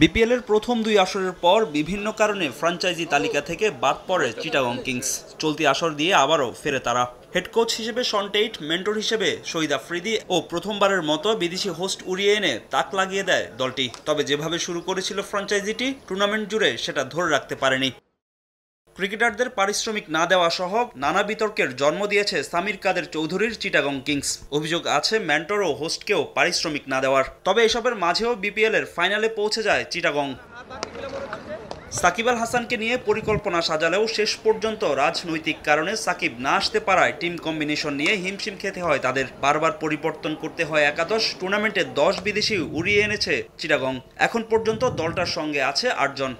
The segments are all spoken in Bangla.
বিপিএল এর প্রথম দুই আসরের পর বিভিন্ন কারণে ফ্র্যাঞ্চাইজি তালিকা থেকে বাদ পড়ে চিটাগং কিংস। চলতি আসর দিয়ে আবারও ফেরে তারা। হেড কোচ হিসেবে শন টেইট, মেন্টর হিসেবে শহীদ আফ্রিদি ও প্রথমবারের মতো বিদেশি হোস্ট উড়িয়ে এনে তাক লাগিয়ে দেয় দলটি। তবে যেভাবে শুরু করেছিল ফ্র্যাঞ্চাইজিটি, টুর্নামেন্ট জুড়ে সেটা ধরে রাখতে পারেনি। ক্রিকেটারদের পারিশ্রমিক না দেওয়া সহ নানা বিতর্কের জন্ম দিয়েছে সামির কাদের চৌধুরীর চিটাগং কিংস। অভিযোগ আছে মেন্টর ও হোস্টকেও পারিশ্রমিক না দেওয়ার। তবে এসবের মাঝেও বিপিএল এর ফাইনালে পৌঁছে যায় চিটাগং। সাকিব আল হাসানকে নিয়ে পরিকল্পনা সাজালেও শেষ পর্যন্ত রাজনৈতিক কারণে সাকিব না আসতে পারায় টিম কম্বিনেশন নিয়ে হিমশিম খেতে হয় তাদের। বারবার পরিবর্তন করতে হয় একাদশ। টুর্নামেন্টে 10 বিদেশি উড়িয়ে এনেছে চিটাগং। এখন পর্যন্ত দলটার সঙ্গে আছে 8 জন।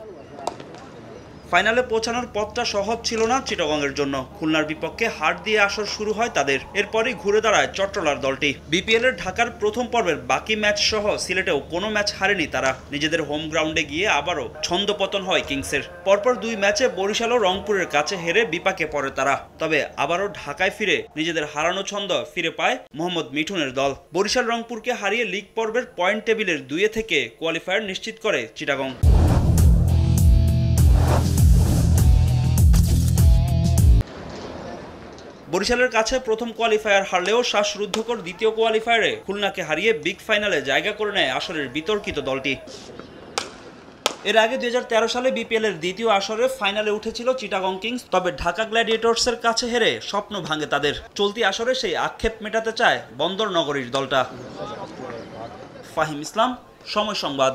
ফাইনালে পৌঁছানোর পথটা সহজ ছিল না চিটাগংয়ের জন্য। খুলনার বিপক্ষে হার দিয়ে আসর শুরু হয় তাদের। এরপরই ঘুরে দাঁড়ায় চট্টলার দলটি। বিপিএল এর ঢাকার প্রথম পর্বের বাকি ম্যাচ সহ সিলেটেও কোনো ম্যাচ হারেনি তারা। নিজেদের হোম গ্রাউন্ডে গিয়ে আবারও ছন্দপতন হয় কিংসের। পরপর 2 ম্যাচে বরিশাল ও রংপুরের কাছে হেরে বিপাকে পড়ে তারা। তবে আবারও ঢাকায় ফিরে নিজেদের হারানো ছন্দ ফিরে পায় মোহাম্মদ মিঠুনের দল। বরিশাল রংপুরকে হারিয়ে লিগ পর্বের পয়েন্ট টেবিলের 2 থেকে কোয়ালিফায়ার নিশ্চিত করে চিটাগং। বরিশালের কাছে প্রথম কোয়ালিফায়ার হারলেও শ্বাসরুদ্ধকর দ্বিতীয় কোয়ালিফায়ারে খুলনাকে হারিয়ে বিগ ফাইনালে জায়গা করে নেয় আসরের বিতর্কিত দলটি। এর আগে 2013 সালে বিপিএল এর দ্বিতীয় আসরে ফাইনালে উঠেছিল চিটাগং কিংস। তবে ঢাকা গ্ল্যাডিয়েটর্সের কাছে হেরে স্বপ্ন ভাঙে তাদের। চলতি আসরে সেই আক্ষেপ মেটাতে চায় বন্দর নগরীর দলটা। ফাহিম ইসলাম, সময় সংবাদ।